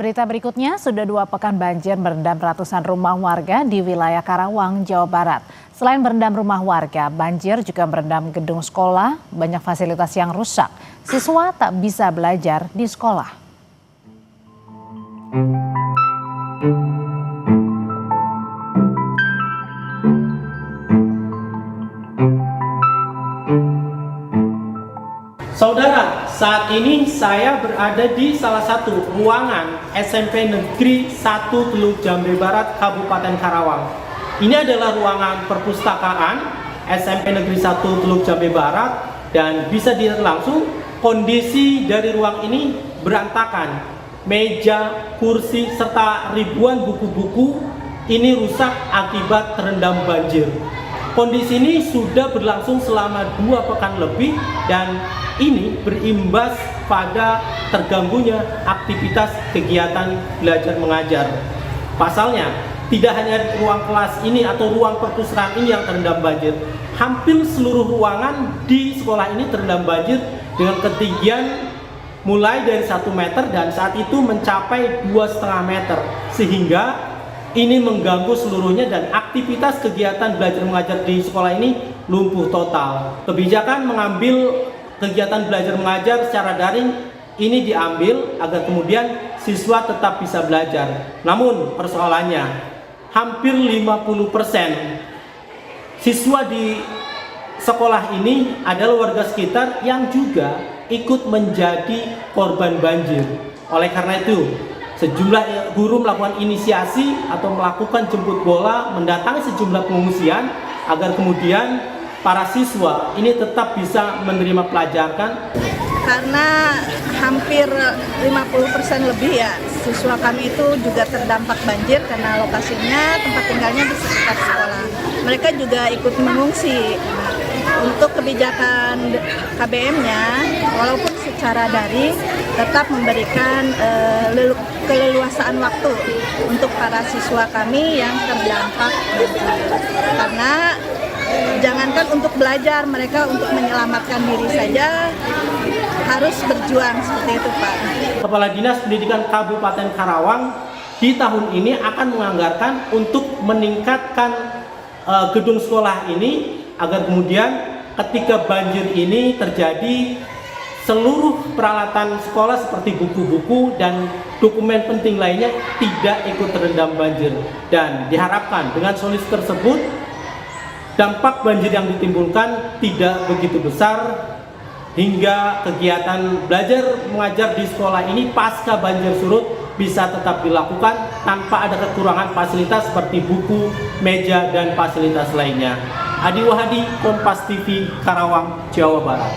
Berita berikutnya, sudah 2 pekan banjir merendam ratusan rumah warga di wilayah Karawang, Jawa Barat. Selain merendam rumah warga, banjir juga merendam gedung sekolah, banyak fasilitas yang rusak. Siswa tak bisa belajar di sekolah. Saudara, saat ini saya berada di salah satu ruangan SMP Negeri 1 Teluk Jambe Barat, Kabupaten Karawang. Ini adalah ruangan perpustakaan SMP Negeri 1 Teluk Jambe Barat, dan bisa dilihat langsung kondisi dari ruang ini berantakan. Meja, kursi, serta ribuan buku-buku ini rusak akibat terendam banjir. Kondisi ini sudah berlangsung selama 2 pekan lebih, dan ini berimbas pada terganggunya aktivitas kegiatan belajar mengajar. Pasalnya, tidak hanya ruang kelas ini atau ruang perpustakaan ini yang terendam banjir. Hampir seluruh ruangan di sekolah ini terendam banjir dengan ketinggian mulai dari 1 meter dan saat itu mencapai 2,5 meter. Sehingga ini mengganggu seluruhnya dan aktivitas kegiatan belajar mengajar di sekolah ini lumpuh total. Kebijakan mengambil kegiatan belajar mengajar secara daring ini diambil agar kemudian siswa tetap bisa belajar. Namun persoalannya, hampir 50% siswa di sekolah ini adalah warga sekitar yang juga ikut menjadi korban banjir. Oleh karena itu, sejumlah guru melakukan inisiasi atau melakukan jemput bola, mendatangi sejumlah pengungsian agar kemudian para siswa ini tetap bisa menerima pelajaran. Karena hampir 50% lebih ya siswa kami itu juga terdampak banjir karena lokasinya, tempat tinggalnya di sekitar sekolah. Mereka juga ikut mengungsi. Untuk kebijakan KBM-nya, walaupun secara daring, tetap memberikan keleluasaan waktu untuk para siswa kami yang terdampak banjir. Karena jangankan untuk belajar, mereka untuk menyelamatkan diri saja harus berjuang seperti itu, Pak. Kepala Dinas Pendidikan Kabupaten Karawang di tahun ini akan menganggarkan untuk meningkatkan gedung sekolah ini agar kemudian ketika banjir ini terjadi, seluruh peralatan sekolah seperti buku-buku dan dokumen penting lainnya tidak ikut terendam banjir. Dan diharapkan dengan solusi tersebut, dampak banjir yang ditimbulkan tidak begitu besar hingga kegiatan belajar mengajar di sekolah ini pasca banjir surut bisa tetap dilakukan tanpa ada kekurangan fasilitas seperti buku, meja, dan fasilitas lainnya. Adi Wahadi, Kompas TV, Karawang, Jawa Barat.